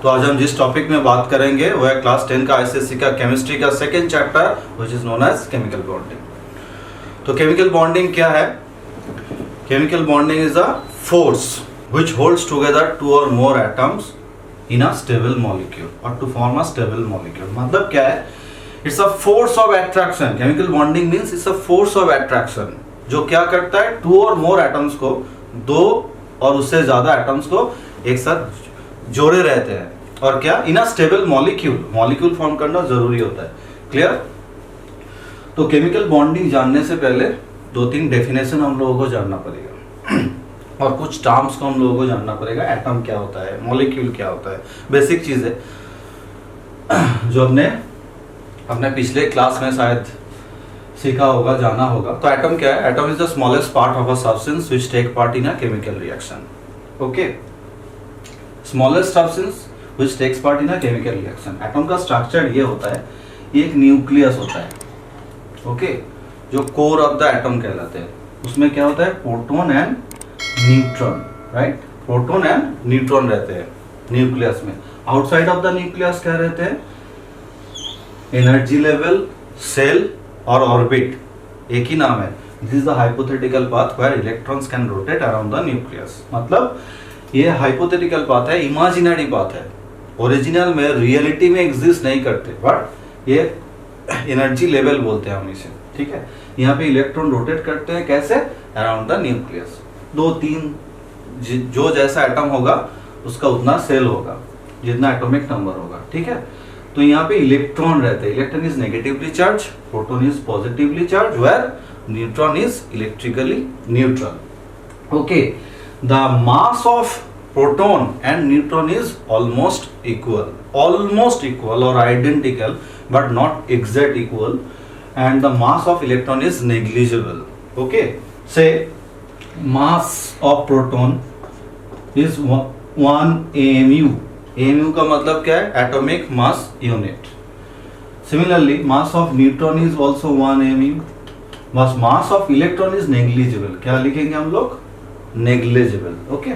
तो आज हम जिस टॉपिक में बात करेंगे वो है क्लास 10 का आईसीएसई का केमिस्ट्री का second chapter which is known as chemical bonding. तो केमिकल बॉन्डिंग क्या है? Chemical bonding is a force which holds together two और more atoms in a stable molecule और to form a stable molecule. मतलब क्या है? It's a force of attraction. Chemical bonding means it's a force of attraction जो क्या करता है, to और मोर एटम्स को, दो और उससे ज्यादा एटम्स को एक साथ जोड़े रहते हैं और क्या, in a stable molecule. Molecule form करना जरूरी होता है। क्लियर? तो केमिकल बॉन्डिंग जानने से पहले दो तीन डेफिनेशन हम लोगों को जानना पड़ेगा और कुछ टर्म्स को हम लोगों को जानना पड़ेगा। एटम क्या होता है, मॉलिक्यूल क्या होता है, बेसिक चीज है जो अपने पिछले क्लास में शायद सीखा होगा, जाना होगा। तो एटम क्या है? Atom is the smallest part of a substance which take part in a chemical reaction. Okay, smallest substance which takes part in a chemical reaction. Atom का स्ट्रक्चर ये होता है, एक न्यूक्लियस होता है, ओके, जो कोर ऑफ द एटम कहलाते हैं। उसमें क्या होता है? Proton and neutron, right? Proton and neutron रहते हैं न्यूक्लियस में। आउटसाइड ऑफ द न्यूक्लियस क्या रहते हैं? एनर्जी लेवल, सेल और ऑर्बिट, एक ही नाम है। This is the hypothetical path where electrons can rotate around the nucleus. मतलब ये हाइपोथेटिकल पाथ है, इमेजिनरी पाथ है, ओरिजिनल में, रियलिटी में एग्जिस्ट नहीं करते, बट ये एनर्जी लेवल बोलते हैं हम इसे। ठीक है, यहाँ पे इलेक्ट्रॉन रोटेट करते हैं कैसे? Around the nucleus. दो तीन जो जैसा एटम होगा उसका उतना सेल होगा, जितना एटॉमिक नंबर होगा। ठीक है, तो यहाँ पे इलेक्ट्रॉन रहते हैं। Electron is negatively charge, proton is positively charge, where neutron is electrically neutral. Okay, the mass of proton and neutron is almost equal और identical but not exact equal, and the mass of electron is negligible. Okay, say mass of proton is 1 AMU। AMU का मतलब क्या है? Atomic mass unit. Similarly mass of neutron is also 1 AMU, बस mass of electron is negligible. क्या लिखेंगे हम लोग? Negligible. Okay,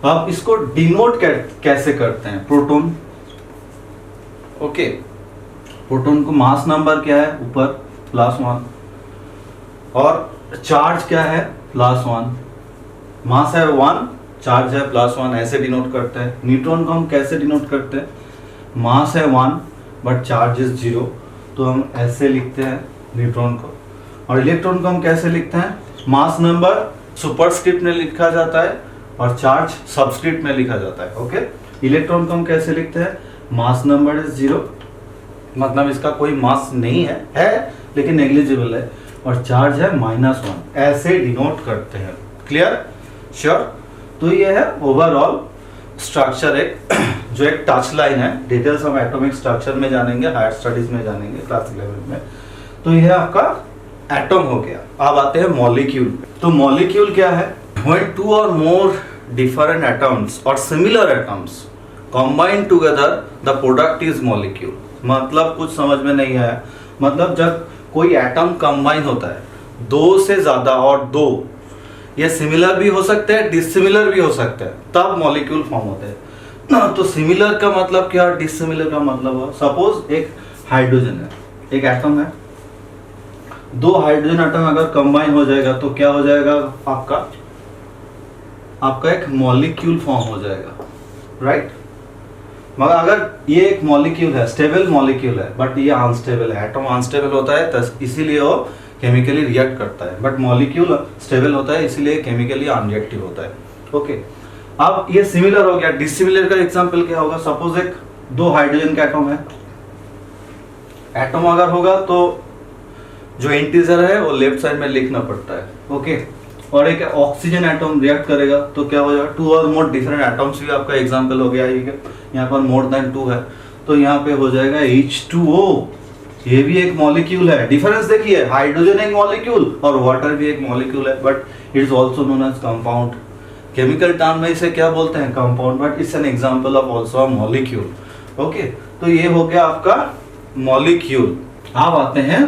अब इसको डिनोट कैसे करते हैं? प्रोटॉन। ओके, प्रोटॉन को मास नंबर क्या है? ऊपर +1, और चार्ज क्या है? +1। मास है 1, चार्ज है +1, ऐसे डिनोट करते हैं। न्यूट्रॉन को हम कैसे डिनोट करते हैं? मास है 1 बट चार्ज इज 0, तो हम ऐसे लिखते हैं न्यूट्रॉन को। और इलेक्ट्रॉन को हम कैसे लिखते हैं? मास नंबर सुपरस्क्रिप्ट में लिखा जाता है और चार्ज सबस्क्रिप्ट में लिखा जाता है। ओके, इलेक्ट्रॉन को हम कैसे लिखते हैं? मास नंबर इज 0, मतलब इसका कोई मास नहीं है लेकिन नेग्लिजिबल है, और चार्ज है -1, ऐसे डिनोट करते हैं। क्लियर? श्योर? तो ये है ओवरऑल स्ट्रक्चर, एक टच लाइन है। डिटेल्स हम एटॉमिक स्ट्रक्चर में जानेंगे, हायर स्टडीज में जानेंगे क्लास 11 में। तो यह आपका एटम हो गया। अब आते हैं मॉलिक्यूल। तो मॉलिक्यूल क्या है? व्हेन टू और मोर डिफरेंट एटम्स और similar atoms combine together the product is molecule. मतलब कुछ समझ में नहीं आया? मतलब जब कोई एटम कंबाइन होता है, दो से ज्यादा, और दो ये सिमिलर भी हो सकते हैं, डिसिमिलर भी हो सकते हैं, तब मॉलिक्यूल फॉर्म होते हैं। तो सिमिलर का मतलब क्या, डिसिमिलर का मतलब, सपोज एक हाइड्रोजन है, एक एटम है, दो हाइड्रोजन एटम अगर कंबाइन हो जाएगा तो क्या हो जाएगा? आपका एक मॉलिक्यूल फॉर्म हो जाएगा, राइट? मगर अगर ये एक मॉलिक्यूल है, स्टेबल मॉलिक्यूल है, बट ये अनस्टेबल है, एटम अनस्टेबल होता है तो इसीलिए वो केमिकली रिएक्ट करता है, बट मॉलिक्यूल स्टेबल होता है इसीलिए केमिकली अनरिएक्टिव होता है। ओके, अब ये सिमिलर हो गया। डिसिमिलर का एग्जांपल क्या होगा? सपोज एक दो हाइड्रोजन का एटम है, एटम अगर होगा तो जो इंटीजर है वो लेफ्ट साइड में लिखना पड़ता है। ओके, और एक ऑक्सीजन एटम रिएक्ट करेगा तो क्या हो जाएगा? 2 और मोर डिफरेंट एटम्स भी आपका एग्जांपल हो गया। यहाँ पर मोर देन 2 है तो यहाँ पे हो जाएगा H2O। ये भी एक मॉलिक्यूल है। डिफरेंस देखिए, हाइड्रोजन एक मॉलिक्यूल और वाटर भी एक मॉलिक्यूल है, but it is also known as compound. Chemical term में इसे क्या बोलते हैं? Compound, but it's an example of also a molecule. Okay, तो ये हो गया आपका मॉलिक्यूल। अब आते हैं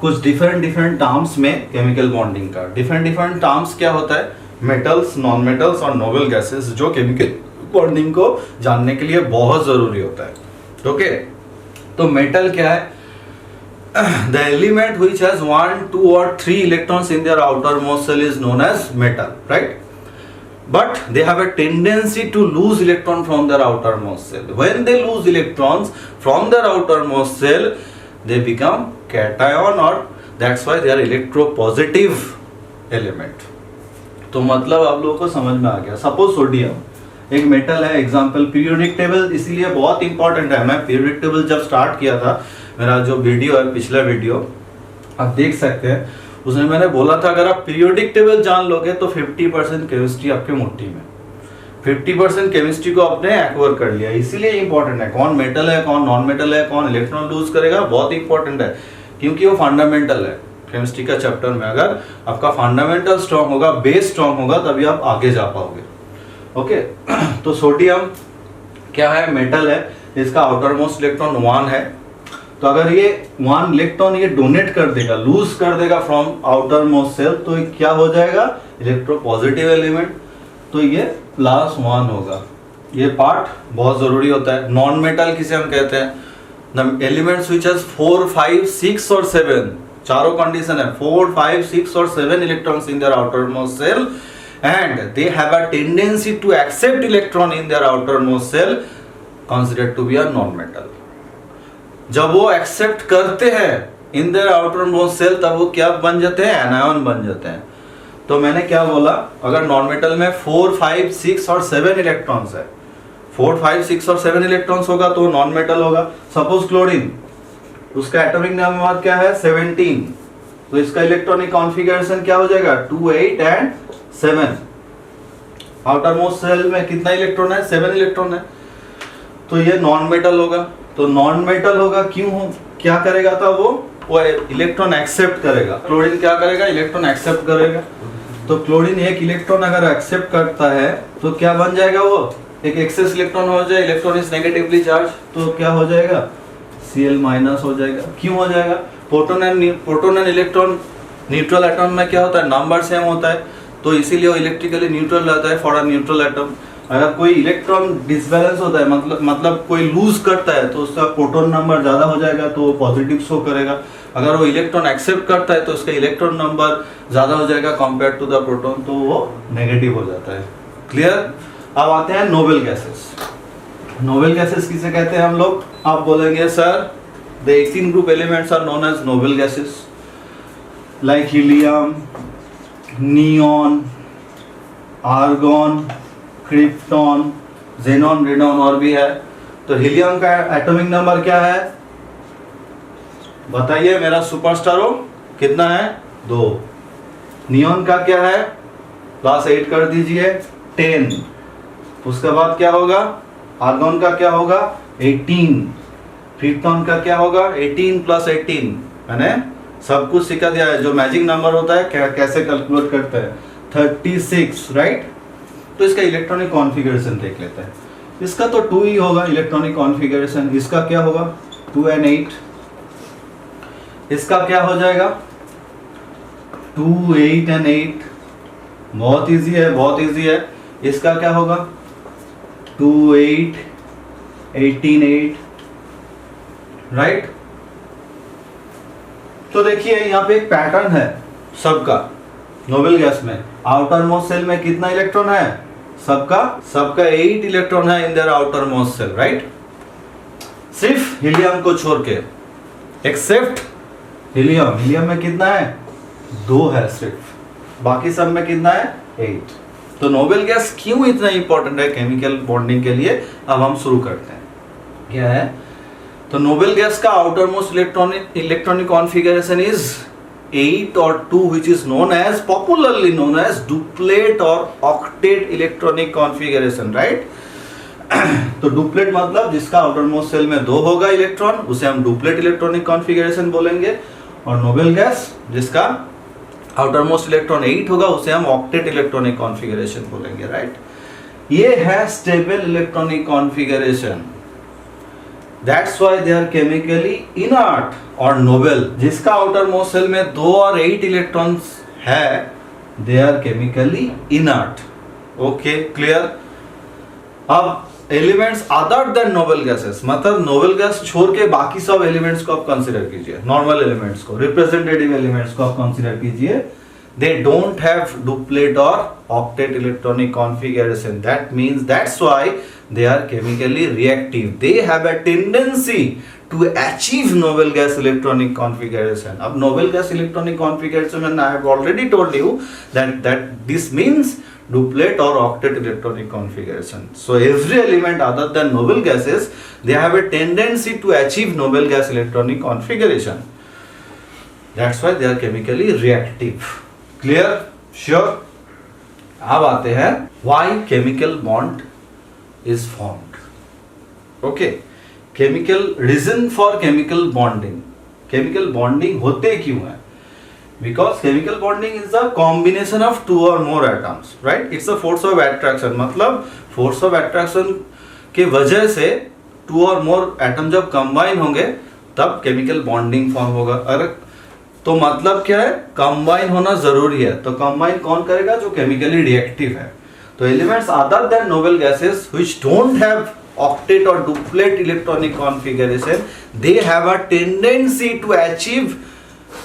कुछ डिफरेंट टर्म्स में केमिकल बॉन्डिंग का। डिफरेंट टर्म्स क्या होता है? मेटल्स, नॉन मेटल्स और नोबल गैसेस जो केमिकल बॉन्डिंग को जानने के लिए बहुत जरूरी होता है। ओके, तो मेटल क्या है? The element which has 1, 2 or 3 electrons in their outermost shell is known as metal, right? But they have a tendency to lose electron from their outermost shell. When they lose electrons from their outermost shell, they become cation, or that's why they are electropositive element. तो मतलब आप लोगों को समझ में आ गया। Suppose sodium एक metal है, एग्जाम्पल पीरियोडिक टेबल, इसीलिए बहुत इंपॉर्टेंट है। मैं पीरियोडिक टेबल जब स्टार्ट किया था, मेरा जो वीडियो है पिछला वीडियो आप देख सकते हैं, उसमें मैंने बोला था अगर आप पीरियोडिक टेबल जान लोगे तो 50% केमिस्ट्री आपके मुट्ठी में, 50% केमिस्ट्री को आपने एक्वायर कर लिया। इसीलिए इंपॉर्टेंट है कौन मेटल है, कौन नॉन मेटल है, कौन इलेक्ट्रॉन लूज करेगा, बहुत इंपॉर्टेंट है क्योंकि वो फंडामेंटल है केमिस्ट्री का चैप्टर में। अगर आपका फंडामेंटल स्ट्रांग होगा, बेस स्ट्रांग होगा, तभी आप आगे जा पाओगे। ओके, तो सोडियम क्या है? मेटल है, इसका आउटर मोस्ट इलेक्ट्रॉन 1 है। तो अगर ये 1 इलेक्ट्रॉन ये डोनेट कर देगा, लूज कर देगा फ्रॉम आउटर मोस्ट सेल, तो ये क्या हो जाएगा? Electropositive element. तो ये +1 होगा। ये पार्ट बहुत जरूरी होता है। नॉन मेटल किसे हम कहते हैं? द एलिमेंट्स व्हिच हैज 4, 5, 6 और 7, चारों कंडीशन है, 4, 5, 6 और 7 electrons in their outermost shell and they have a tendency to accept electron in their outermost cell, considered to be a non-metal. जब वो एक्सेप्ट करते हैं इन देयर outermost cell, तब वो क्या बन जाते हैं? एनायन बन जाते हैं। तो मैंने क्या बोला? अगर नॉन मेटल में 4, 5, 6 और 7 इलेक्ट्रॉन्स है, 4, 5, 6 और 7 इलेक्ट्रॉन्स होगा तो नॉन मेटल होगा। सपोज क्लोरीन, उसका एटॉमिक नंबर क्या है? 17। तो इसका इलेक्ट्रॉनिक कॉन्फ़िगरेशन क्या हो जाएगा? 2, 8 एंड 7। आउटर मोस्ट सेल में कितना इलेक्ट्रॉन है? 7 इलेक्ट्रॉन है। तो ये नॉन मेटल होगा। तो नॉन मेटल होगा क्यों हो? क्या करेगा था वो इलेक्ट्रॉन एक्सेप्ट करेगा। क्लोरीन क्या करेगा? इलेक्ट्रॉन एक्सेप्ट करेगा। तो क्लोरीन एक इलेक्ट्रॉन अगर एक्सेप्ट करता है तो क्या बन जाएगा? वो एक एक्सेस इलेक्ट्रॉन हो जाए, इलेक्ट्रॉन इज नेगेटिवली चार्ज, तो क्या हो जाएगा? Cl- हो जाएगा। क्यों हो जाएगा? Proton and electron neutral atom में क्या होता है? नंबर सेम होता है, तो इसीलिए वो इलेक्ट्रिकली न्यूट्रल रहता है फॉर अ न्यूट्रल एटम। अगर कोई इलेक्ट्रॉन डिसबैलेंस होता है, मतलब कोई लूज करता है, तो उसका प्रोटॉन नंबर ज्यादा हो जाएगा तो वो पॉजिटिव शो करेगा। अगर वो इलेक्ट्रॉन एक्सेप्ट करता है तो उसका इलेक्ट्रॉन नंबर ज्यादा हो जाएगा कंपेयर टू द प्रोटॉन, तो वो नेगेटिव हो जाता है। क्लियर? अब आते हैं नोबल गैसेस। नोबल गैसेस किसे कहते हैं हम लोग? आप बोलेंगे sir the 18 group elements are known as noble gases, like helium, neon, argon, krypton, xenon, radon और भी है। तो हीलियम का एटॉमिक नंबर क्या है? बताइए मेरा सुपरस्टार हो, कितना है? 2। नियॉन का क्या है? +8 कर दीजिए, 10। उसके बाद क्या होगा? आर्गॉन का क्या होगा? 18। क्रिप्टॉन का क्या होगा? 18 + 18। मैंने सब कुछ सिखा दिया है। जो मैजिक नंबर होता है कैसे कैलकुलेट करते हैं? 36, राइट? तो इसका इलेक्ट्रॉनिक कॉन्फ़िगरेशन देख लेते हैं। इसका तो 2 ही होगा इलेक्ट्रॉनिक कॉन्फ़िगरेशन। इसका क्या होगा? 2 and 8। इसका क्या हो जाएगा? 2, 8 and 8। बहुत इजी है, बहुत इजी है। इसका क्या होगा? 2, 8, 18, 8, राइट? तो देखिए यहाँ पे एक पैटर्न है सबका। नोबल गैस में आउटर मोस्ट सेल में कितना इलेक्ट्रॉन है? सबका 8 इलेक्ट्रॉन है in their outermost shell, right? सिर्फ हीलियम को छोड़ के, एक्सेप्ट हीलियम। हीलियम में कितना है? 2 है सिर्फ, बाकी सब में कितना है? 8। तो नोबल गैस क्यों इतना इंपॉर्टेंट है केमिकल बॉन्डिंग के लिए, अब हम शुरू करते हैं। क्या है? तो नोबल गैस का outer most electronic configuration is 8 और 2, which is popularly known as duplet or octet electronic configuration, right? तो डुप्लेट मतलब जिसका आउटर मोस्ट सेल में 2 होगा इलेक्ट्रॉन, उसे हम डुप्लेट इलेक्ट्रॉनिक कॉन्फ़िगरेशन बोलेंगे। और नोबल गैस जिसका आउटर मोस्ट इलेक्ट्रॉन 8 होगा, उसे हम ऑक्टेट इलेक्ट्रॉनिक कॉन्फ़िगरेशन बोलेंगे, राइट? ये है stable electronic configuration. That's why they are chemically inert और noble। जिसका आउटर मोस्ट सेल में 2 और 8 इलेक्ट्रॉन्स है, they are chemically inert। Okay, clear? अब elements other than noble gases, मतलब नोबल गैस छोड़ के बाकी सब एलिमेंट्स को आप कंसीडर कीजिए, नॉर्मल एलिमेंट्स को, रिप्रेजेंटेटिव एलिमेंट्स को आप कंसीडर कीजिए। दे डोंट हैव डुप्लेट और octet electronic configuration, that means that's why they are chemically reactive, they have a tendency to achieve noble gas electronic configuration. अब noble gas electronic configuration and I have already told you that this means duplet or octet electronic configuration. So every element other than noble gases, they have a tendency to achieve noble gas electronic configuration. That's why they are chemically reactive. Clear? Sure? अब आते हैं why chemical bond is formed. Okay, chemical reason for chemical bonding. Chemical bonding होते क्यों है? Because chemical bonding is a combination of two or more atoms, right? It's a force of attraction. मतलब force of attraction के वजह से two or more atom जब combine होंगे तब chemical bonding form होगा। अरे तो मतलब क्या है? combine होना जरूरी है। तो combine कौन करेगा? जो chemically reactive है। तो elements other than noble gases which don't have octet और duplet electronic configuration, they have a tendency to achieve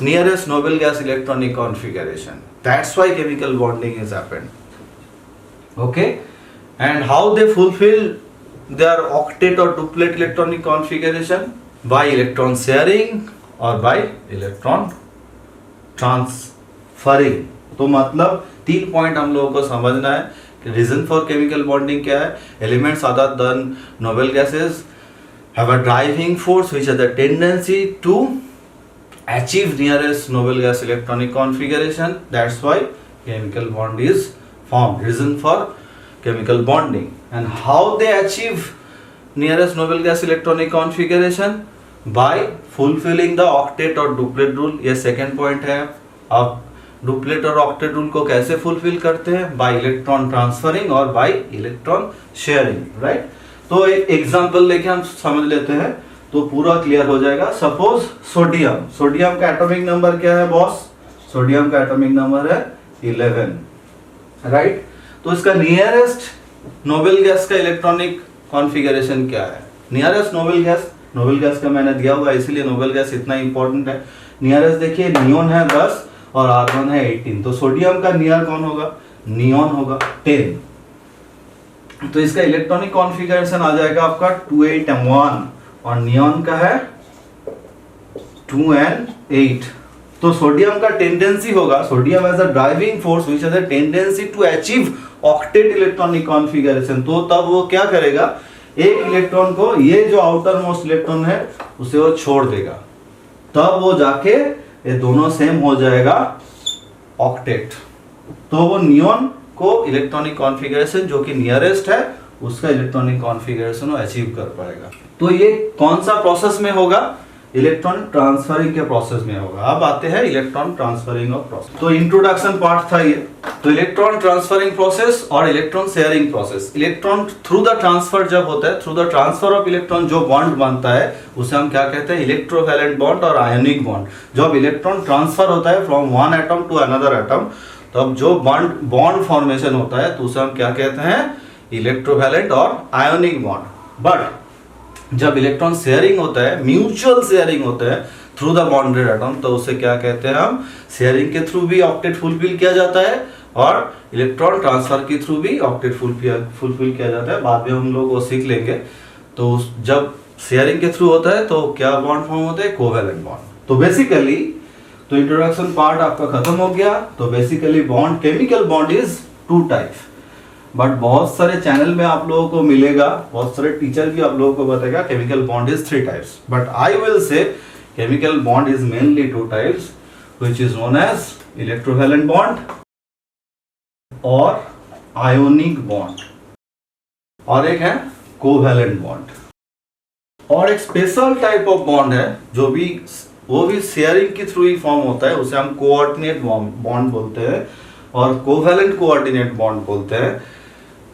nearest noble gas electronic configuration, that's why chemical bonding is happened. Okay, and how they fulfil their octet और duplet electronic configuration? By electron sharing और by electron transferring. तो मतलब 3 point हम लोगों को समझना है। Reason for chemical bonding क्या है? Elements other than noble gases have a driving force which has the tendency to achieve nearest noble gas electronic configuration, that's why chemical bond is formed. Reason for chemical bonding and how they achieve nearest noble gas electronic configuration? By fulfilling the octet और duplet rule, ये second point है। अब duplet और octet rule को कैसे fulfil करते हैं? Bye electron transferring और बाय इलेक्ट्रॉन शेयरिंग, राइट? तो एक एग्जांपल लेके हम समझ लेते हैं तो पूरा क्लियर हो जाएगा। सपोज सोडियम, सोडियम का एटॉमिक नंबर क्या है बॉस? सोडियम का एटॉमिक नंबर है 11, राइट? तो इसका नियरेस्ट नोबल गैस का इलेक्ट्रॉनिक कॉन्फ़िगरेशन क्या है? नियरेस्ट नोबल गैस का मैंने दिया हुआ है इसीलिए नोबल गैस इतना इंपॉर्टेंट है। नियरेस्ट देखिए, नियोन है 10 और आर्गन है 18, तो सोडियम का नियर कौन होगा? नियोन होगा 10। तो इसका इलेक्ट्रॉनिक कॉन्फ़िगरेशन आ जाएगा आपका 281 और नियोन का है 2n8। तो सोडियम का टेंडेंसी होगा, sodium as a driving force which has a tendency to achieve octet electronic configuration. तो तब वो क्या करेगा? एक इलेक्ट्रॉन को, ये जो आउटर मोस्ट इलेक्ट्रॉन है उसे वो छोड़ देगा, तब वो जाके ये दोनों सेम हो जाएगा ऑक्टेट। तो वो नियोन को इलेक्ट्रॉनिक कॉन्फ़िगरेशन जो कि नियरेस्ट है उसका इलेक्ट्रॉनिक कॉन्फ़िगरेशन वो अचीव कर पाएगा। तो ये कौन सा प्रोसेस में होगा? इलेक्ट्रॉन ट्रांसफरिंग के प्रोसेस में होगा। अब आते हैं इलेक्ट्रॉन ट्रांसफरिंग ऑफ प्रोसेस। तो इंट्रोडक्शन पार्ट था ये। तो इलेक्ट्रॉन ट्रांसफरिंग प्रोसेस और electron sharing process. Electron through the transfer जब होता है, through the transfer of electron जो बॉन्ड बनता है उसे हम क्या कहते हैं? इलेक्ट्रोवैलेंट बॉन्ड और आयोनिक बॉन्ड। जब इलेक्ट्रॉन ट्रांसफर होता है from one atom to another atom, तब जो बॉन्ड फॉर्मेशन होता है तो उसे हम क्या कहते हैं? इलेक्ट्रोवैलेंट और आयोनिक बॉन्ड। बट जब इलेक्ट्रॉन शेयरिंग होता है, म्यूचुअल शेयरिंग होता है थ्रू द बॉन्डेड एटम, तो उसे क्या कहते हैं हम? शेयरिंग के थ्रू भी ऑक्टेट फुलफिल किया जाता है और इलेक्ट्रॉन ट्रांसफर के थ्रू भी ऑक्टेट फुलफिल किया जाता है। बाद में हम लोग वो सीख लेंगे। तो जब शेयरिंग के थ्रू होता है तो क्या बॉन्ड फॉर्म होते हैं? Covalent bond. तो बेसिकली तो इंट्रोडक्शन पार्ट आपका खत्म हो गया। तो basically bond, chemical bond is 2 types, but बहुत सारे चैनल में आप लोगों को मिलेगा, बहुत सारे टीचर भी आप लोगों को बताएगा chemical bond is 3 types, but I will say chemical bond is mainly 2 types which is known as electrovalent bond और आयोनिक बॉन्ड, और एक है कोवैलेंट बॉन्ड। और एक स्पेशल टाइप ऑफ बॉन्ड है जो भी वो भी शेयरिंग के थ्रू ही फॉर्म होता है, उसे हम कोऑर्डिनेट बॉन्ड बोलते हैं और कोवैलेंट कोऑर्डिनेट बॉन्ड बोलते हैं।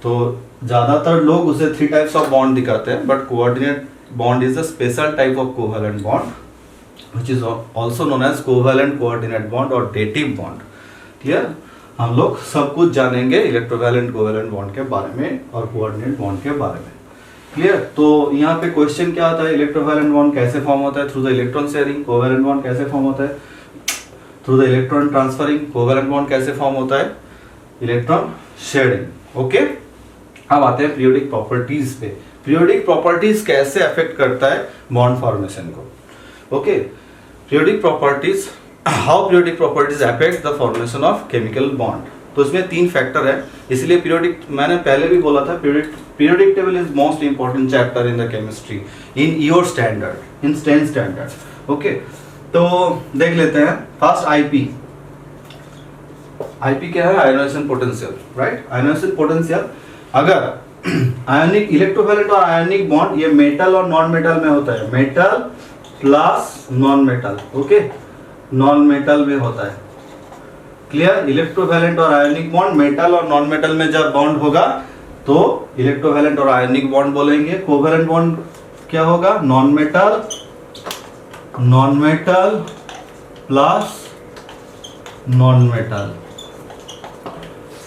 तो ज्यादातर लोग उसे 3 टाइप्स ऑफ बॉन्ड दिखाते हैं, but coordinate bond is a special type of covalent bond which is also known as covalent coordinate bond और डेटिव बॉन्ड। क्लियर? हम लोग सब कुछ जानेंगे इलेक्ट्रोवैलेंट कोवैलेंट बॉन्ड के बारे में और कोऑर्डिनेट बॉन्ड के बारे में। क्लियर? तो यहाँ पे क्वेश्चन क्या आता है, इलेक्ट्रोवैलेंट बॉन्ड कैसे फॉर्म होता है through the electron sharing, covalent bond कैसे फॉर्म होता है through the electron transferring, covalent bond कैसे फॉर्म होता है इलेक्ट्रॉन शेयरिंग। ओके, अब आते हैं पीरियोडिक प्रॉपर्टीज पे। पीरियोडिक प्रॉपर्टीज कैसे अफेक्ट करता है बॉन्ड फॉर्मेशन को। Okay, periodic properties, how periodic properties affect the formation of chemical bond. तो इसमें 3 फैक्टर है, इसलिए पीरियोडिक, मैंने पहले भी बोला था periodic table is most important chapter in the chemistry in your standard, in 10th standard. Okay, तो देख लेते हैं फर्स्ट आईपी। आईपी क्या है? Ionization potential, right? Ionization potential, अगर आयोनिक इलेक्ट्रोवैलेंट और आयोनिक बॉन्ड ये मेटल और नॉन मेटल में होता है, metal plus non metal, okay, non metal में होता है। क्लियर? इलेक्ट्रोवैलेंट और आयोनिक बॉन्ड मेटल और नॉन मेटल में जब बॉन्ड होगा तो इलेक्ट्रोवैलेंट और आयोनिक बॉन्ड बोलेंगे। कोवैलेंट बॉन्ड क्या होगा? Non metal plus non metal.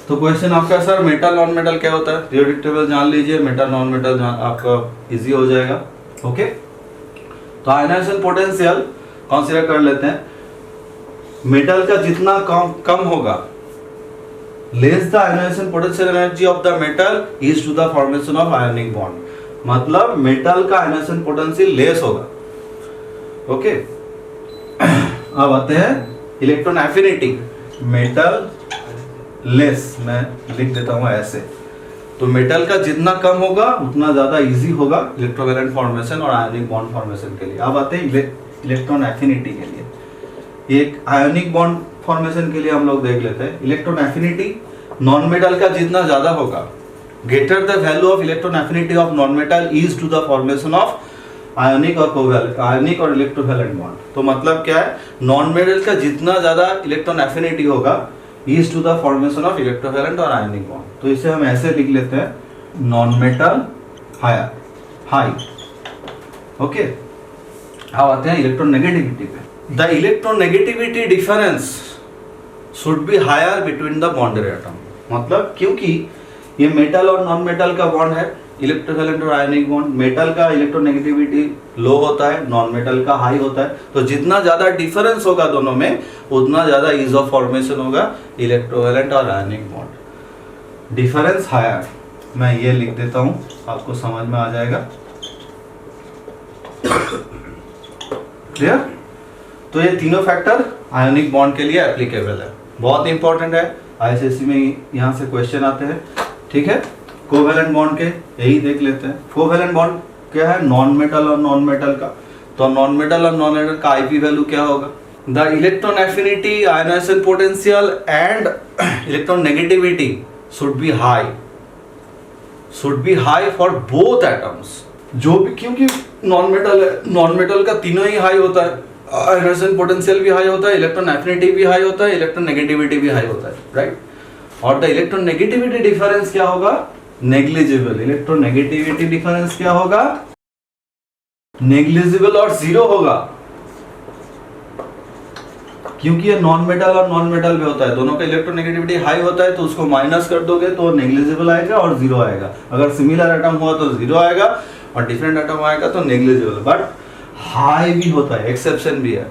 तो क्वेश्चन आपका सर मेटल नॉन मेटल क्या होता है? पीरियोडिक टेबल जान लीजिए, मेटल नॉन मेटल आपका इजी हो जाएगा। ओके, तो आयोनाइजेशन पोटेंशियल कंसीडर कर लेते हैं। मेटल का जितना कम होगा, less the ionization potential energy of the metal is to the formation of ionic bond. मतलब मेटल का आयोनाइजेशन पोटेंशियल लेस होगा। ओके, अब आते हैं इलेक्ट्रॉन एफिनिटी। मेटल लेस, मैं लिख देता हूं ऐसे, तो मेटल का जितना कम होगा उतना ज्यादा इजी होगा इलेक्ट्रोवैलेंट फॉर्मेशन और आयोनिक बॉन्ड फॉर्मेशन के लिए। अब आते हैं इलेक्ट्रॉन एफिनिटी के लिए। एक आयोनिक बॉन्ड फॉर्मेशन के लिए हम लोग देख लेते हैं इलेक्ट्रॉन एफिनिटी। नॉन मेटल का जितना ज्यादा होगा, greater the value of electron affinity of non metal is to the formation of ionic और कोवैलेंट, आयोनिक और इलेक्ट्रोवैलेंट बॉन्ड। तो मतलब क्या है, नॉन मेटल का जितना ज्यादा इलेक्ट्रॉन एफिनिटी होगा is to the formation of electrovalent और आयोनिक बॉन्ड। तो इसे हम ऐसे लिख लेते हैं, नॉन मेटल हाई। ओके, अब आते हैं इलेक्ट्रॉन नेगेटिविटी पे। The electron negativity difference should be higher between the bonded atom. मतलब क्योंकि ये मेटल और नॉन मेटल का बॉन्ड है, इलेक्ट्रोवैलेंट और आयोनिक बॉन्ड, मेटल का इलेक्ट्रोनेगेटिविटी लो होता है, नॉन मेटल का हाई होता है। तो जितना ज्यादा डिफरेंस होगा दोनों में उतना ज्यादा ईज ऑफ फॉर्मेशन होगा इलेक्ट्रोवैलेंट और आयोनिक बॉन्ड। डिफरेंस हायर, मैं ये लिख देता हूं, आपको समझ में आ जाएगा। क्लियर? तो ये तीनों फैक्टर आयोनिक बॉन्ड के लिए एप्लीकेबल है, बहुत इंपॉर्टेंट है। आईसीएससी में यहाँ से क्वेश्चन आते हैं। ठीक है, कोवैलेंट बॉन्ड के यही देख लेते हैं। कोवैलेंट बॉन्ड क्या है? नॉन मेटल और नॉन मेटल का। तो नॉन मेटल और नॉन मेटल का आईपी वैल्यू क्या होगा? The electron affinity, ionization potential and electron negativity should be high for both atoms. जो भी, क्योंकि नॉन मेटल है, नॉन मेटल का तीनों ही हाई होता है, आयोनाइजेशन पोटेंशियल भी हाई होता है, इलेक्ट्रॉन एफिनिटी भी हाई होता है, इलेक्ट्रॉन नेगेटिविटी भी हाई होता है, राइट? और द इलेक्ट्रॉन नेगेटिविटी डिफरेंस क्या होगा? नेग्लिजिबल। इलेक्ट्रोनेगेटिविटी डिफरेंस क्या होगा? नेग्लिजिबल और जीरो होगा, क्योंकि ये नॉन मेटल और नॉन मेटल में होता है, दोनों का इलेक्ट्रोनेगेटिविटी हाई होता है, तो उसको माइनस कर दोगे तो नेग्लिजिबल आएगा और जीरो आएगा। अगर सिमिलर एटम हुआ तो जीरो आएगा और डिफरेंट एटम आएगा तो नेग्लिजिबल। बट हाई भी होता है, एक्सेप्शन भी है,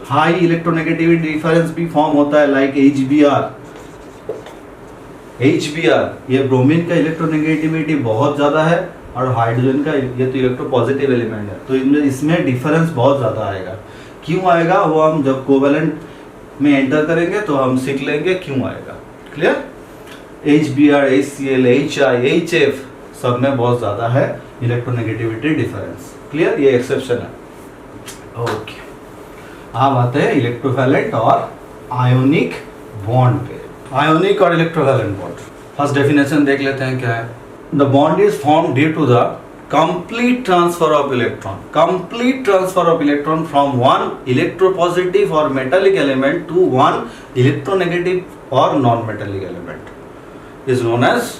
हाई इलेक्ट्रोनेगेटिविटी डिफरेंस भी फॉर्म होता है, लाइक HBr। ये ब्रोमीन का इलेक्ट्रोनेगेटिविटी बहुत ज्यादा है और हाइड्रोजन का, ये तो इलेक्ट्रो पॉजिटिव एलिमेंट है, तो इसमें डिफरेंस बहुत ज्यादा आएगा। क्यों आएगा वो हम जब कोवैलेंट में एंटर करेंगे तो हम सीख लेंगे क्यों आएगा। Clear? HBr, HCl, HI, HF सब में बहुत ज्यादा है इलेक्ट्रोनेगेटिविटी डिफरेंस। क्लियर? ये एक्सेप्शन है। ओके, अब आते हैं इलेक्ट्रोवैलेंट और आयोनिक बॉन्ड पे। आयोनिक और इलेक्ट्रोवैलेंट बॉन्ड, फर्स्ट डेफिनेशन देख लेते हैं क्या है। The bond is form due to the complete transfer of electron from one electropositive or metallic element to one electronegative or non-metallic element is known as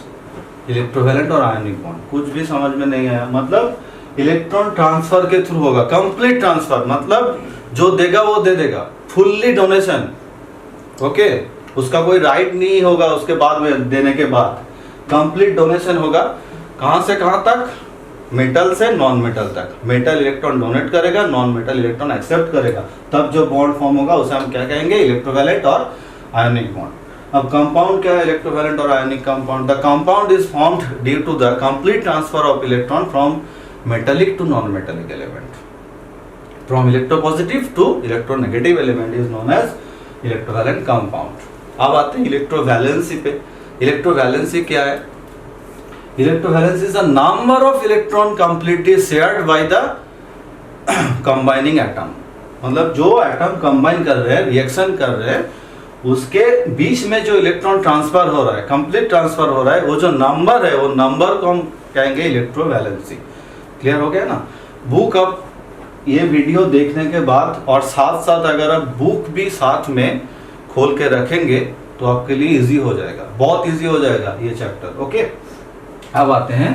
electrovalent और ionic bond। कुछ भी समझ में नहीं आया? मतलब इलेक्ट्रॉन ट्रांसफर के through होगा, कंप्लीट ट्रांसफर, मतलब जो देगा वो दे देगा, फुल्ली डोनेशन। ओके, उसका कोई राइट नहीं होगा उसके बाद में देने के बाद, कंप्लीट डोनेशन होगा। कहाँ से कहाँ तक? मेटल से नॉन मेटल तक। मेटल इलेक्ट्रॉन डोनेट करेगा, नॉन मेटल इलेक्ट्रॉन एक्सेप्ट करेगा, तब जो बॉन्ड फॉर्म होगा उसे हम क्या कहेंगे? इलेक्ट्रोवैलेंट और आयोनिक बॉन्ड। अब कंपाउंड क्या है? इलेक्ट्रोवैलेंट और ionic compound. The compound is formed due to the complete transfer of electron from metallic to non metallic element, from electropositive to electronegative element is known as electrovalent compound. अब आते हैं electrovalency पे। Electrovalency क्या है? Electrovalency is the number of electron completely shared by the combining atom. मतलब जो atom combine कर रहे हैं, रिएक्शन कर रहे हैं, उसके बीच में जो इलेक्ट्रॉन ट्रांसफर हो रहा है, कंप्लीट ट्रांसफर हो रहा है, वो जो नंबर है, वो नंबर को हम कहेंगे इलेक्ट्रोवैलेंसी। क्लियर हो गया ना? बुक अब ये वीडियो देखने के बाद और साथ साथ अगर आप बुक भी साथ में खोल के रखेंगे तो आपके लिए इजी हो जाएगा, बहुत इजी हो जाएगा ये चैप्टर। ओके, अब आते हैं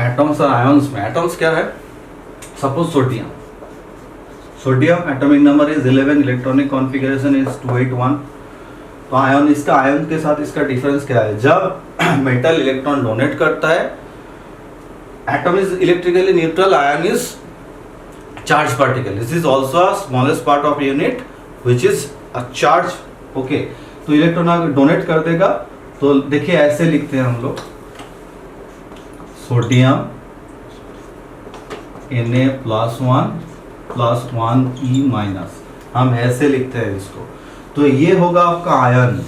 एटम्स और आयंस में। एटम्स क्या है? Suppose sodium. Sodium atomic number is 11, electronic configuration is 281। तो आयन, इसका आयन के साथ इसका डिफरेंस क्या है? जब मेटल इलेक्ट्रॉन डोनेट करता है, atom is electrically neutral, ion is charge particle. This is also a smallest part of unit which is a charge. Okay, तो इलेक्ट्रॉन अगर डोनेट कर देगा तो देखिए ऐसे लिखते हैं हम लोग, सोडियम Na+1 + 1E-, हम ऐसे लिखते हैं इसको। तो ये होगा आपका आयन।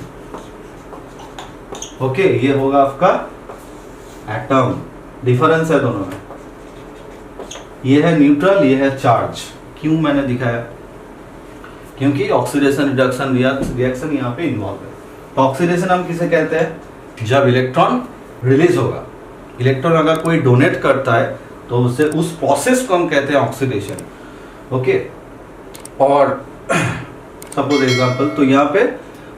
ओके, ये होगा आपका एटम। डिफरेंस है दोनों में, ये है न्यूट्रल, ये है चार्ज। क्यों मैंने दिखाया? क्योंकि ऑक्सीडेशन रिडक्शन रिएक्शन यहाँ पे इन्वॉल्व है। तो ऑक्सीडेशन हम किसे कहते हैं? जब इलेक्ट्रॉन रिलीज होगा। इलेक्ट्रॉन अगर कोई डोनेट करता है तो उससे उस प्रोसेस को हम कहते हैं ऑक्सीडेशन। ओके, और सपोज एग्जांपल, तो यहाँ पे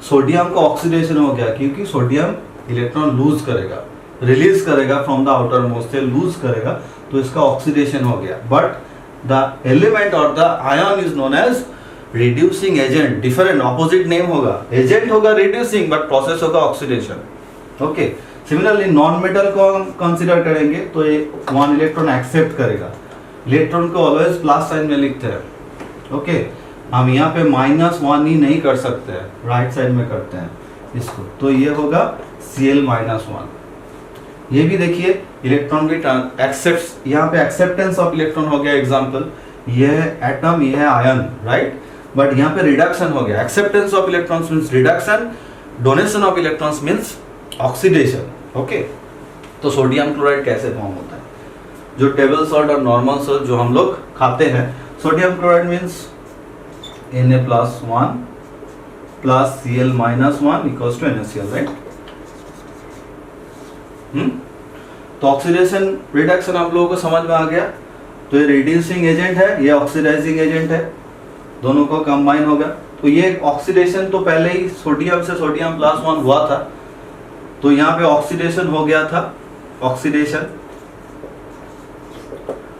सोडियम का ऑक्सीडेशन हो गया क्योंकि सोडियम इलेक्ट्रॉन लूज करेगा, रिलीज करेगा फ्रॉम द आउटर मोस्ट से, लूज करेगा, तो इसका ऑक्सीडेशन हो गया। बट द एलिमेंट और the ion is known as reducing agent. Different, opposite name होगा, एजेंट होगा रिड्यूसिंग बट प्रोसेस होगा oxidation. Okay, similarly non metal को हम कंसीडर करेंगे तो ये 1 इलेक्ट्रॉन एक्सेप्ट करेगा। इलेक्ट्रॉन को ऑलवेज प्लस साइन में लिखते हैं। ओके, हम यहाँ पे -1 ही नहीं कर सकते हैं, राइट साइड में करते हैं इसको। तो ये होगा Cl-1। ये भी देखिए इलेक्ट्रॉन भी एक्सेप्ट, यहाँ पे एक्सेप्टेंस ऑफ इलेक्ट्रॉन हो गया एग्जांपल, ये है एटम, ये है आयन, राइट। बट यहाँ पे रिडक्शन हो गया, acceptance of electrons means reduction, donation of electrons means oxidation. Okay, तो सोडियम क्लोराइड कैसे फॉर्म होता है? जो टेबल सॉल्ट और नॉर्मल सॉल्ट जो हम लोग खाते हैं, sodium chloride means Na+1 + Cl-1 equals to NaCl, right. तो ऑक्सीडेशन रिडक्शन आप लोगों को समझ में आ गया। तो ये रिड्यूसिंग एजेंट है, ये ऑक्सीडाइजिंग एजेंट है, दोनों को कंबाइन होगा। तो ये ऑक्सीडेशन तो पहले ही सोडियम से सोडियम +1 हुआ था, तो यहाँ पे ऑक्सीडेशन हो गया था, ऑक्सीडेशन।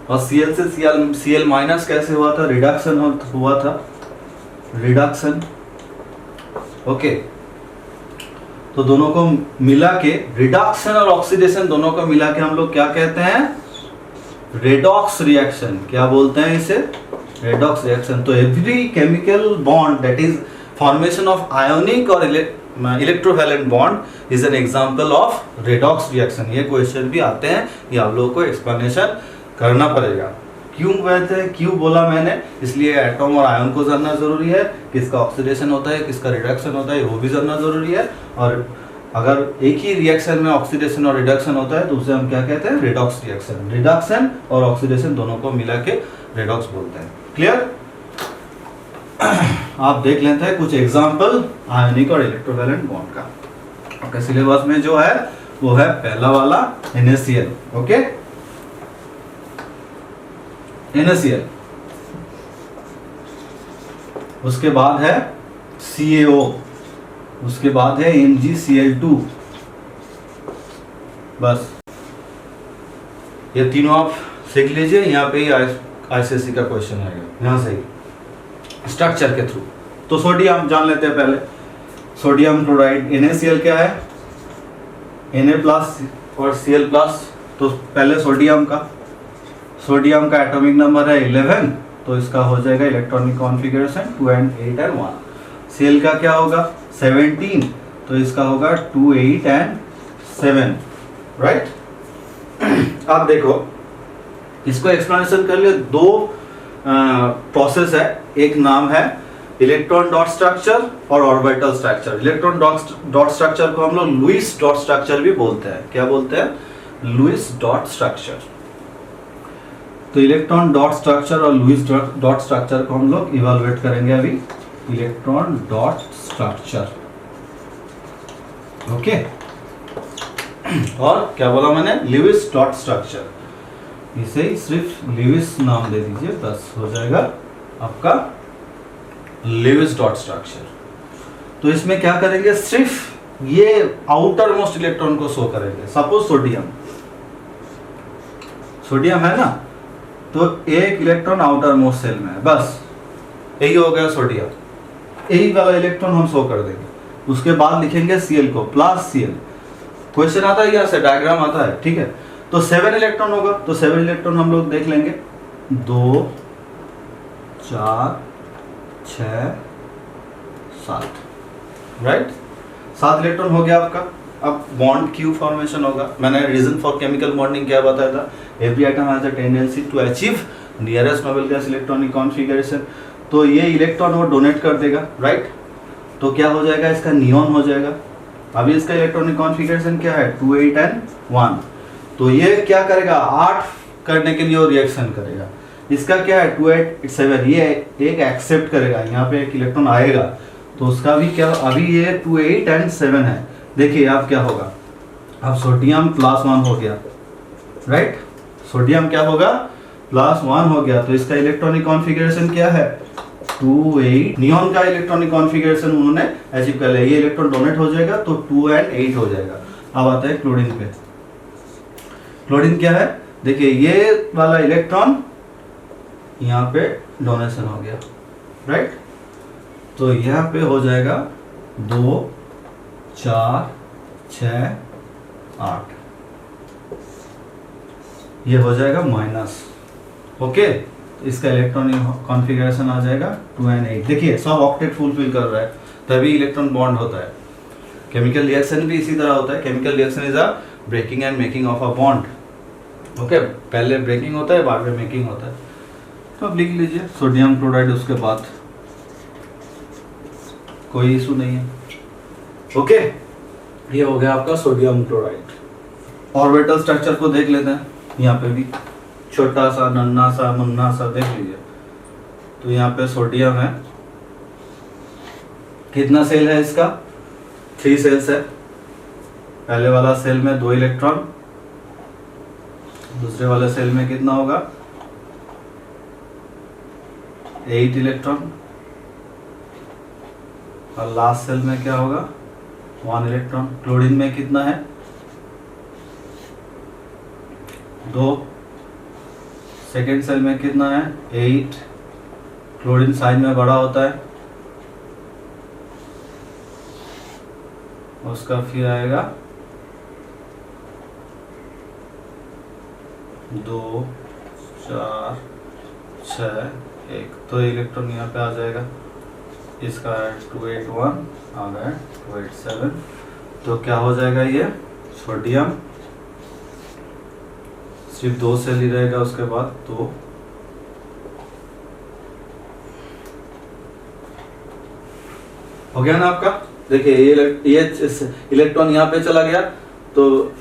और Cl से Cl- कैसे हुआ था? रिडक्शन हुआ था, रिडक्शन। ओके, तो दोनों को मिला के, रिडक्शन और ऑक्सीडेशन दोनों को मिला के हम लोग क्या कहते हैं? Redox reaction. क्या बोलते हैं इसे? Redox reaction. तो every chemical bond that is formation of ionic और electrovalent bond is an example of redox reaction. ये क्वेश्चन भी आते हैं, ये आप लोगों को एक्सप्लेनेशन करना पड़ेगा। क्यों कहते हैं, क्यों बोला मैंने? इसलिए एटम और आयन को जानना जरूरी है, किसका ऑक्सीडेशन होता है, किसका रिडक्शन होता है, वो भी जानना जरूरी है। और अगर एक ही रिएक्शन में ऑक्सीडेशन और रिडक्शन होता है तो उसे हम क्या कहते हैं? Redox reaction. रिडक्शन और ऑक्सीडेशन दोनों को मिला के रेडॉक्स बोलते हैं। क्लियर? आप देख लेते हैं कुछ एग्जाम्पल आयोनिक और इलेक्ट्रोवैलेंट बॉन्ड का। ओके, सिलेबस में जो है वो है पहला वाला NaCl। ओके, NaCl, उसके बाद है CaO, उसके बाद है MgCl2। बस ये तीनों आप सीख लीजिए, यहाँ पे ही आईसीएससी का क्वेश्चन आएगा, यहाँ से ही स्ट्रक्चर के थ्रू। तो सोडियम जान लेते हैं पहले। सोडियम क्लोराइड NaCl क्या है, Na प्लस और Cl प्लस। तो पहले सोडियम का एटॉमिक नंबर है 11, तो इसका हो जाएगा electronic configuration 2 and 8 and 1। Cl का क्या होगा 17, तो इसका होगा 2 8 and 7, राइट। आप देखो इसको एक्सप्लेनेशन कर लिए, दो प्रोसेस है, एक नाम है इलेक्ट्रॉन डॉट स्ट्रक्चर और orbital structure. Electron dot structure को हम लोग लुईस डॉट स्ट्रक्चर भी बोलते हैं। क्या बोलते हैं, लुईस डॉट स्ट्रक्चर। तो इलेक्ट्रॉन डॉट स्ट्रक्चर और लुईस डॉट स्ट्रक्चर को हम लोग इवेलुएट करेंगे अभी। Electron dot structure, okay. और क्या बोला मैंने, लुईस डॉट स्ट्रक्चर। इसे ही सिर्फ लुईस नाम दे दीजिए, बस हो जाएगा आपका लुईस डॉट स्ट्रक्चर। तो इसमें क्या करेंगे, सिर्फ ये आउटर मोस्ट इलेक्ट्रॉन को शो करेंगे। सपोज सोडियम है ना, तो एक इलेक्ट्रॉन आउटर मोस्ट सेल में है, बस यही हो गया सोडियम, यही वाला इलेक्ट्रॉन हम शो कर देंगे। उसके बाद लिखेंगे Cl को प्लस Cl। क्वेश्चन आता है यहाँ से, डायग्राम आता है, ठीक है। तो 7 इलेक्ट्रॉन होगा, तो 7 इलेक्ट्रॉन हम लोग देख लेंगे, 2 4 6 7, राइट। 7 इलेक्ट्रॉन हो गया आपका। अब बॉन्ड क्यू फॉर्मेशन होगा। मैंने रीजन फॉर केमिकल बॉन्डिंग क्या बताया था, every atom has a tendency to achieve nearest noble gas electronic configuration. तो ये इलेक्ट्रॉन वो डोनेट कर देगा, राइट। तो क्या हो जाएगा, इसका नियॉन हो जाएगा। अभी इसका इलेक्ट्रॉनिक कॉन्फ़िगरेशन क्या है, 2 8 and 1। तो ये क्या करेगा, 8 करने के लिए वो रिएक्शन करेगा। इसका क्या है 2 8 7, ये एक एक्सेप्ट करेगा, यहाँ पे एक इलेक्ट्रॉन आएगा, तो उसका भी क्या, अभी ये 2 8 and 7 है। देखिए अब क्या होगा, अब सोडियम +1 हो गया, राइट। सोडियम क्या होगा, +1 हो गया। तो इसका इलेक्ट्रॉनिक कॉन्फ़िगरेशन क्या है, 2 8। नियॉन का इलेक्ट्रॉनिक कॉन्फ़िगरेशन उन्होंने अचीव कर लिया, ये इलेक्ट्रॉन डोनेट हो जाएगा, तो 2 and 8 हो जाएगा। अब आता है क्लोरीन पे। क्लोरीन क्या है, देखिए ये वाला इलेक्ट्रॉन यहाँ पे डोनेशन हो गया, राइट। तो यहाँ पे हो जाएगा 2 4 6 8, ये हो जाएगा माइनस, ओके। तो इसका इलेक्ट्रॉनिक कॉन्फ़िगरेशन आ जाएगा 2 and 8। देखिए सब ऑक्टेट फुलफिल कर रहा है, तभी इलेक्ट्रॉन बॉन्ड होता है। केमिकल रिएक्शन भी इसी तरह होता है। Chemical reaction is a breaking and making of a bond, okay. पहले ब्रेकिंग होता है, बाद में मेकिंग होता है। तो अब लिख लीजिए सोडियम क्लोराइड, उसके बाद कोई इशू नहीं है, ओके। ये हो गया आपका सोडियम क्लोराइड। ऑर्बिटल स्ट्रक्चर को देख लेते हैं, यहाँ पे भी छोटा सा नन्ना सा मुन्ना सा देख लीजिए। तो यहाँ पे सोडियम है, कितना सेल है इसका, 3 सेल्स है। पहले वाला सेल में 2 इलेक्ट्रॉन, दूसरे वाले सेल में कितना होगा, 8 इलेक्ट्रॉन, और लास्ट सेल में क्या होगा, 1 इलेक्ट्रॉन। क्लोरीन में कितना है, 2। सेकेंड सेल में कितना है, 8। क्लोरीन साइज में बड़ा होता है, उसका फिर आएगा 2 4 6 1। तो इलेक्ट्रॉन यहाँ पे आ जाएगा, इसका 2 8 1 आ गया 2 8 7। तो क्या हो जाएगा, ये सोडियम सिर्फ 2 सेल ही रहेगा, उसके बाद 2। हो गया ना आपका। देखिए ये इलेक्ट्रॉन यहाँ पे चला गया, तो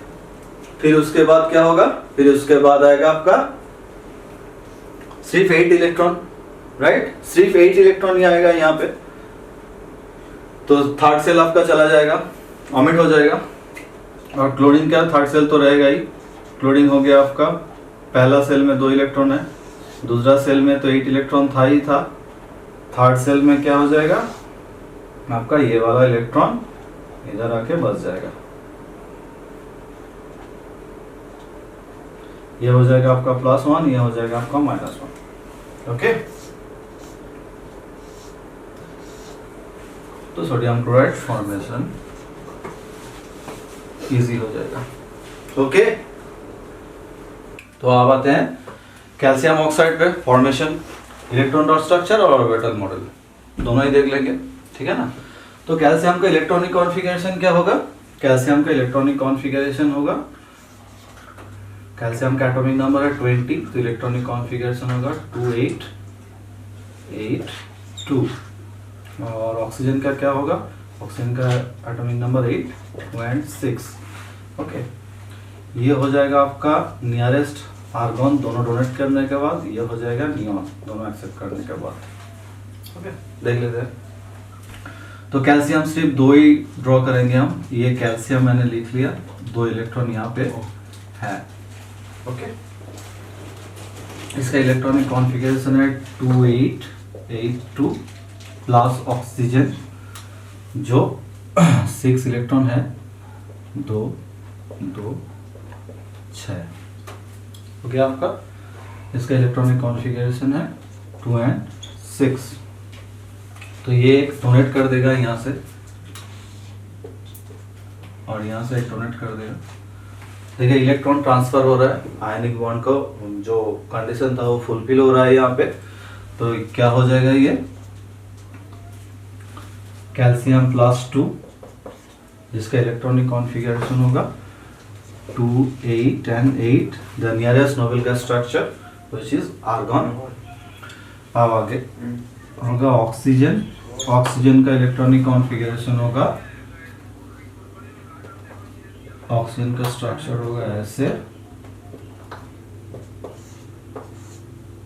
फिर उसके बाद क्या होगा, फिर उसके बाद आएगा आपका सिर्फ 8 इलेक्ट्रॉन, राइट। सिर्फ 8 इलेक्ट्रॉन ही आएगा यहाँ पे। तो थर्ड सेल आपका चला जाएगा, ओमिट हो जाएगा। और क्लोरीन का थर्ड सेल तो रहेगा ही। क्लोरीन हो गया आपका, पहला सेल में 2 इलेक्ट्रॉन है, दूसरा सेल में तो 8 इलेक्ट्रॉन था ही था। थर्ड सेल में क्या हो जाएगा आपका, ये वाला इलेक्ट्रॉन इधर आके बच जाएगा। ये हो जाएगा आपका +1, ये हो जाएगा आपका -1, ओके। तो सोडियम क्लोराइड फॉर्मेशन इजी हो जाएगा। ओके, तो आप आते हैं कैल्शियम ऑक्साइड पे, फॉर्मेशन, इलेक्ट्रॉन डॉट स्ट्रक्चर और ऑर्बिटल मॉडल दोनों ही देख लेंगे, ठीक है ना। तो कैल्शियम का इलेक्ट्रॉनिक कॉन्फ़िगरेशन क्या होगा? कैल्शियम का इलेक्ट्रॉनिक कॉन्फ़िगरेशन होगा, कैल्शियम का एटॉमिक नंबर है 20, तो इलेक्ट्रॉनिक कॉन्फ़िगरेशन होगा 2882। और ऑक्सीजन का क्या होगा? ऑक्सीजन का एटॉमिक नंबर 8.6। ओके, ये हो जाएगा आपका नियरेस्ट आर्गन दोनों डोनेट करने के बाद, ये हो जाएगा नियॉन दोनों एक्सेप्ट करने के बाद। ओके, देख लेते हैं। तो कैल्शियम सिर्फ 2 ही ड्रॉ करेंगे हम, ये कैल्शियम मैंने लिख लिया, 2 इलेक्ट्रॉन यहाँ पे है। ओके, इसका इलेक्ट्रॉनिक कॉन्फ़िगरेशन है 2882 प्लस ऑक्सीजन जो 6 इलेक्ट्रॉन है, 2 2 6। ओके, आपका इसका इलेक्ट्रॉनिक कॉन्फ़िगरेशन है 2 and 6। तो ये एक डोनेट कर देगा यहाँ से और यहाँ से एक डोनेट कर देगा। देखिए इलेक्ट्रॉन ट्रांसफर हो रहा है, आयनिक बॉन्ड को जो कंडीशन था वो फुलफिल हो रहा है यहाँ पे। तो क्या हो जाएगा ये कैल्शियम +2 जिसका इलेक्ट्रॉनिक कॉन्फ़िगरेशन होगा 2 8 and 8, the nearest noble gas structure which is argon. अब आगे होगा ऑक्सीजन, ऑक्सीजन का इलेक्ट्रॉनिक कॉन्फ़िगरेशन होगा, ऑक्सीजन का स्ट्रक्चर होगा ऐसे,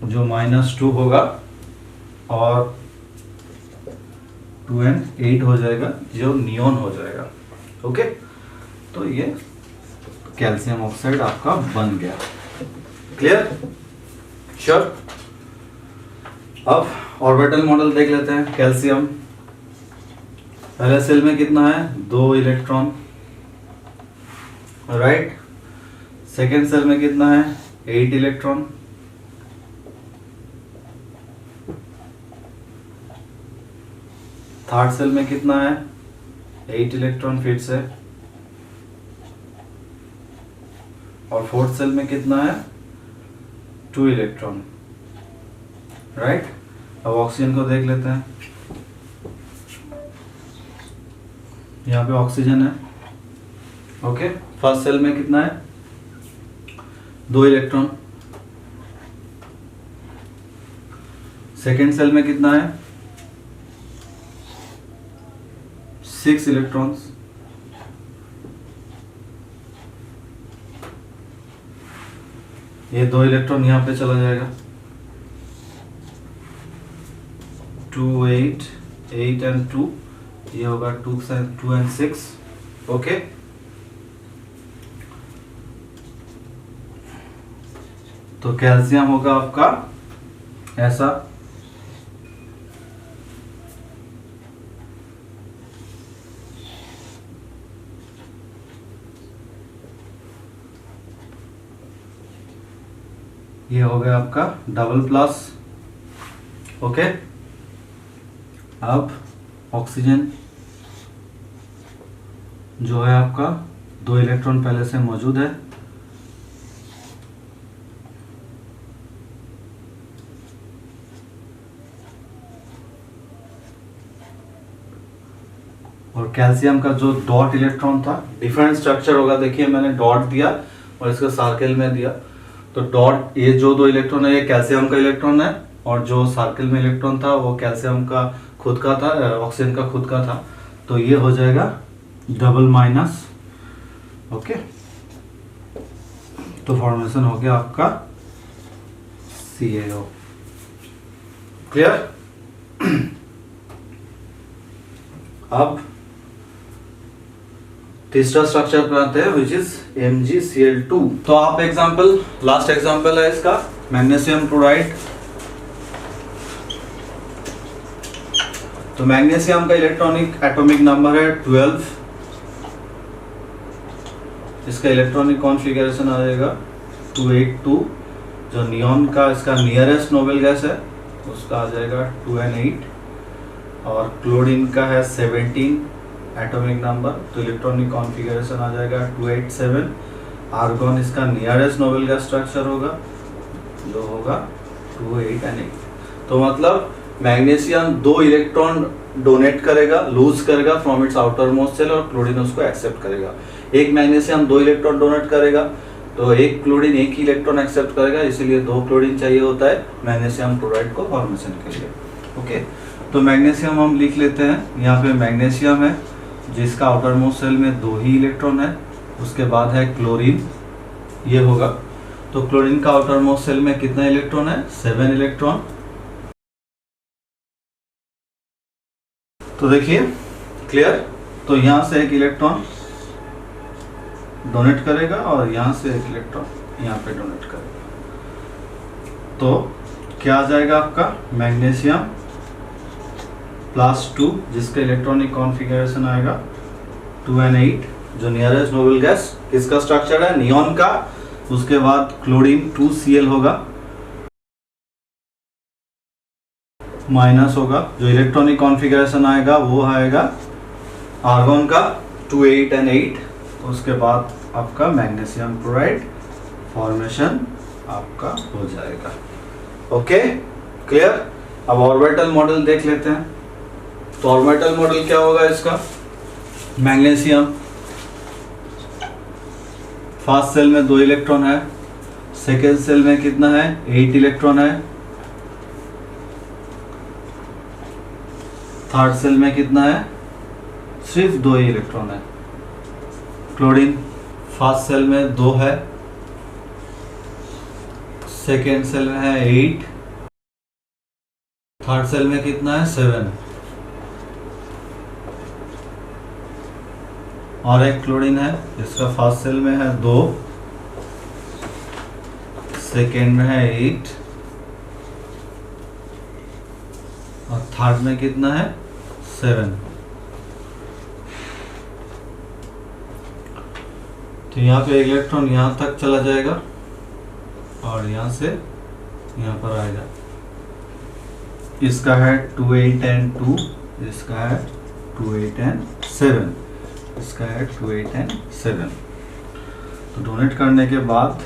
जो -2 होगा और 2 and 8 हो जाएगा जो नियॉन हो जाएगा। ओके, तो ये कैल्शियम ऑक्साइड आपका बन गया। क्लियर? श्योर? अब ऑर्बिटल मॉडल देख लेते हैं। कैल्शियम पहले सेल में कितना है? 2 इलेक्ट्रॉन, राइट। सेकेंड सेल में कितना है? 8 इलेक्ट्रॉन। थर्ड सेल में कितना है? 8 इलेक्ट्रॉन फिर से। और फोर्थ सेल में कितना है? 2 इलेक्ट्रॉन, राइट। अब ऑक्सीजन को देख लेते हैं। यहाँ पे ऑक्सीजन है। ओके, फर्स्ट सेल में कितना है? 2 इलेक्ट्रॉन। सेकेंड सेल में कितना है? 6 इलेक्ट्रॉन्स। ये 2 इलेक्ट्रॉन यहाँ पे चला जाएगा, 2 8 8 and 2, ये होगा 2 and 6। ओके, तो कैल्शियम होगा आपका ऐसा, ये हो गया आपका डबल प्लस। ओके, अब ऑक्सीजन जो है आपका 2 इलेक्ट्रॉन पहले से मौजूद है, और कैल्शियम का जो डॉट इलेक्ट्रॉन था, डिफरेंट स्ट्रक्चर होगा। देखिए मैंने डॉट दिया और इसका सर्किल में दिया, तो डॉट, ये जो 2 इलेक्ट्रॉन है ये कैल्शियम का इलेक्ट्रॉन है, और जो सर्किल में इलेक्ट्रॉन था वो कैल्शियम का खुद का था, ऑक्सीजन का खुद का था। तो ये हो जाएगा डबल माइनस। ओके, तो फॉर्मेशन हो गया आपका CaO। क्लियर? अब तीसरा स्ट्रक्चर पे आते हैं विच इज MgCl2। तो आप एग्जांपल, लास्ट एग्जांपल है इसका मैग्नीशियम क्लोराइड। तो मैग्नीशियम का इलेक्ट्रॉनिक एटॉमिक नंबर है 12, इसका इलेक्ट्रॉनिक कॉन्फ़िगरेशन आ जाएगा 282, जो नियॉन का इसका नियरेस्ट नोबेल गैस है उसका आ जाएगा 2 and 8, और क्लोरीन का है 17 एटॉमिक नंबर, तो इलेक्ट्रॉनिक कॉन्फ़िगरेशन आ जाएगा 287। आर्गन इसका नियरेस्ट नोबेल गैस स्ट्रक्चर होगा, जो होगा 2, 8 and 8। तो मतलब मैग्नीशियम 2 इलेक्ट्रॉन डोनेट करेगा, लूज करेगा from its outermost shell, और क्लोरीन उसको एक्सेप्ट करेगा। एक मैग्नीशियम 2 इलेक्ट्रॉन डोनेट करेगा, तो एक क्लोरीन एक ही इलेक्ट्रॉन एक्सेप्ट करेगा, इसीलिए 2 क्लोरीन चाहिए होता है मैग्नीशियम क्लोराइड को फॉर्मेशन के लिए। ओके, तो मैग्नीशियम हम लिख लेते हैं। यहाँ पे मैग्नीशियम है जिसका आउटर मोस्ट शेल में 2 ही इलेक्ट्रॉन है। उसके बाद है क्लोरीन, ये होगा। तो क्लोरीन का आउटर मोस्ट शेल में कितना इलेक्ट्रॉन है? 7 इलेक्ट्रॉन। तो देखिए क्लियर, तो यहाँ से एक इलेक्ट्रॉन डोनेट करेगा और यहाँ से एक इलेक्ट्रॉन यहाँ पे डोनेट करेगा। तो क्या आ जाएगा आपका? मैग्नीशियम +2, जिसका इलेक्ट्रॉनिक कॉन्फ़िगरेशन आएगा 2 and 8, जो नियरेस्ट नोबेल गैस किसका स्ट्रक्चर है? नियॉन का। उसके बाद क्लोरीन 2Cl होगा, माइनस होगा, जो इलेक्ट्रॉनिक कॉन्फ़िगरेशन आएगा वो आएगा आर्गन का 2, 8 and 8। उसके बाद आपका मैग्नीशियम क्लोराइड फॉर्मेशन आपका हो जाएगा। Okay clear. अब ऑर्बिटल मॉडल देख लेते हैं। तो ऑर्बिटल मॉडल क्या होगा इसका? मैग्नीशियम फर्स्ट सेल में 2 इलेक्ट्रॉन है, सेकेंड सेल में कितना है? 8 इलेक्ट्रॉन है, थर्ड सेल में कितना है? सिर्फ 2 ही इलेक्ट्रॉन है। क्लोरीन फर्स्ट सेल में 2 है, सेकेंड सेल में है 8, थर्ड सेल में कितना है? 7। और एक क्लोरीन है जिसका फर्स्ट सेल में है 2, सेकेंड में है 8 और थर्ड में कितना है? 7। तो यहाँ पे इलेक्ट्रॉन यहाँ तक चला जाएगा और यहाँ से यहाँ पर आएगा। इसका है 2, 8 and 2, इसका है 2, 8 and 7, इसका है 2, 8 and 7। तो डोनेट करने के बाद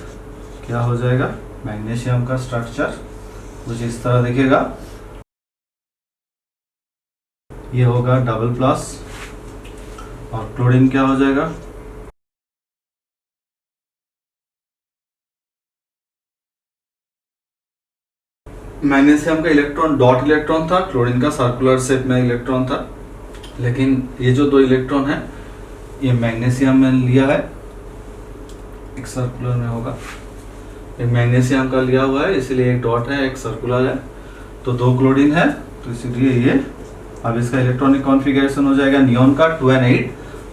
क्या हो जाएगा? मैग्नीशियम का स्ट्रक्चर कुछ इस तरह दिखेगा। ये होगा डबल प्लस, और क्लोरीन क्या हो जाएगा? मैग्नीशियम का इलेक्ट्रॉन डॉट इलेक्ट्रॉन था, क्लोरीन का सर्कुलर शेप में इलेक्ट्रॉन था। लेकिन ये जो 2 इलेक्ट्रॉन है ये मैग्नीशियम में लिया है, एक सर्कुलर में होगा, एक मैग्नीशियम का लिया हुआ है, इसलिए एक डॉट है एक सर्कुलर है। तो 2 क्लोरीन है, तो इसलिए ये अब इसका इलेक्ट्रॉनिक कॉन्फ़िगरेशन हो जाएगा नियॉन का 2 and 8,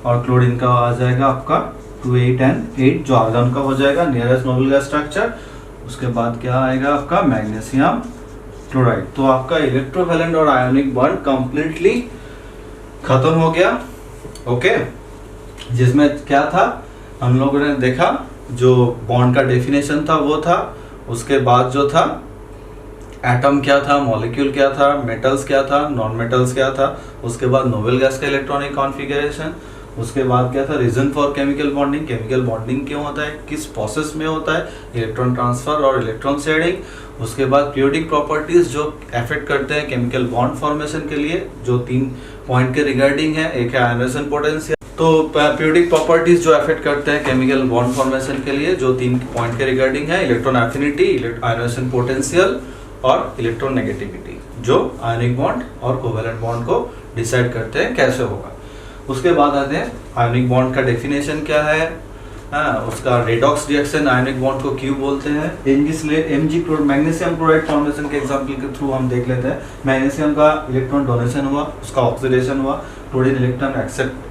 और क्लोरीन का आ जाएगा आपका 2, 8 and 8, जो आर्गन का हो जाएगा नियरेस्ट नोबेल गैस स्ट्रक्चर। उसके बाद क्या आएगा आपका? Magnesium chloride. तो आपका इलेक्ट्रोवैलेंट और आयोनिक बॉन्ड कंप्लीटली खत्म हो गया। ओके, जिसमें क्या था हम लोगों ने देखा, जो बॉन्ड का डेफिनेशन था वो था। उसके बाद जो था एटम क्या था, मॉलिक्यूल क्या था, मेटल्स क्या था, नॉन मेटल्स क्या था। उसके बाद नोबेल गैस का इलेक्ट्रॉनिक कॉन्फ़िगरेशन। उसके बाद क्या था? Reason for chemical bonding, chemical bonding क्यों होता है, किस प्रोसेस में होता है, इलेक्ट्रॉन ट्रांसफर और इलेक्ट्रॉन शेयरिंग। उसके बाद पीरियोडिक प्रॉपर्टीज जो अफेक्ट करते हैं केमिकल बॉन्ड फॉर्मेशन के लिए, जो 3 पॉइंट के रिगार्डिंग है। एक है आयोनाइजेशन पोटेंशियल, तो पीरियोडिक प्रॉपर्टीज जो अफेक्ट करते हैं केमिकल बॉन्ड फॉर्मेशन के लिए, जो 3 पॉइंट के रिगार्डिंग है। इलेक्ट्रॉन एफिनिटी, आयोनाइजेशन पोटेंशियल और इलेक्ट्रोनेगेटिविटी, जो आयनिक बॉन्ड और कोवैलेंट बॉन्ड को डिसाइड करते हैं कैसे होगा। उसके बाद आते हैं आयनिक बॉन्ड का डेफिनेशन क्या है, उसका रेडॉक्स रिएक्शन आयनिक बॉन्ड को क्यों बोलते हैं। Mg मैग्नीशियम क्लोराइड फॉर्मेशन के एग्जांपल के थ्रू हम देख लेते हैं। मैग्नीशियम का इलेक्ट्रॉन डोनेशन हुआ, उसका ऑक्सीडेशन हुआ, क्लोरीन इलेक्ट्रॉन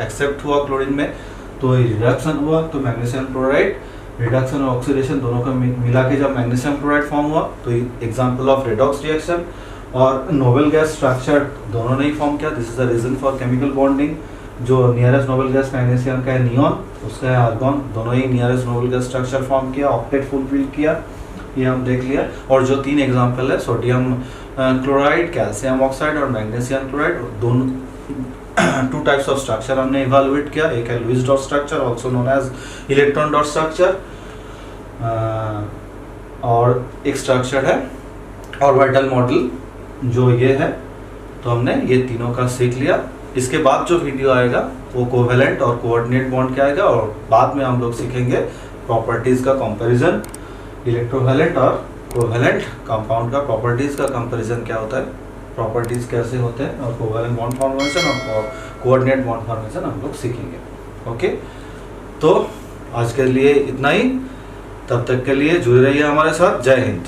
एक्सेप्ट हुआ क्लोरीन में, तो रिडक्शन हुआ। तो मैग्नीशियम क्लोराइड रिडक्शन और ऑक्सीडेशन दोनों का मिला के जब मैग्नीशियम क्लोराइड फॉर्म हुआ, तो एग्जांपल ऑफ रेडॉक्स रिएक्शन। और नोबेल गैस स्ट्रक्चर दोनों ने ही फॉर्म किया। This is the reason for chemical bonding. जो नियरेस्ट नोबेल गैस मैग्नीशियम का है नियॉन, उसका है आर्गन, दोनों ही nearest noble gas structure form किया, ऑक्टेट फुलफिल किया। ये हम देख लिया। और जो 3 एग्जाम्पल है, सोडियम क्लोराइड, कैल्शियम ऑक्साइड और मैग्नीशियम क्लोराइड, दोनों 2 टाइप्स ऑफ स्ट्रक्चर हमने इवेलुएट किया। एक है Lewis dot structure, also known as electron dot structure, और एक स्ट्रक्चर है ऑर्बिटल मॉडल जो ये है। तो हमने ये तीनों का सीख लिया। इसके बाद जो वीडियो आएगा वो कोवेलेंट और कोऑर्डिनेट बॉन्ड का आएगा, और बाद में हम लोग सीखेंगे प्रॉपर्टीज का कंपैरिजन, इलेक्ट्रोवैलेंट और कोवेलेंट कंपाउंड का प्रॉपर्टीज का कंपैरिजन क्या होता है, प्रॉपर्टीज कैसे होते हैं, और कोवेलेंट बॉन्ड फॉर्मेशन और कोऑर्डिनेट बॉन्ड फॉर्मेशन हम लोग सीखेंगे। ओके, तो आज के लिए इतना ही। तब तक के लिए जुड़े रहिए हमारे साथ। जय हिंद।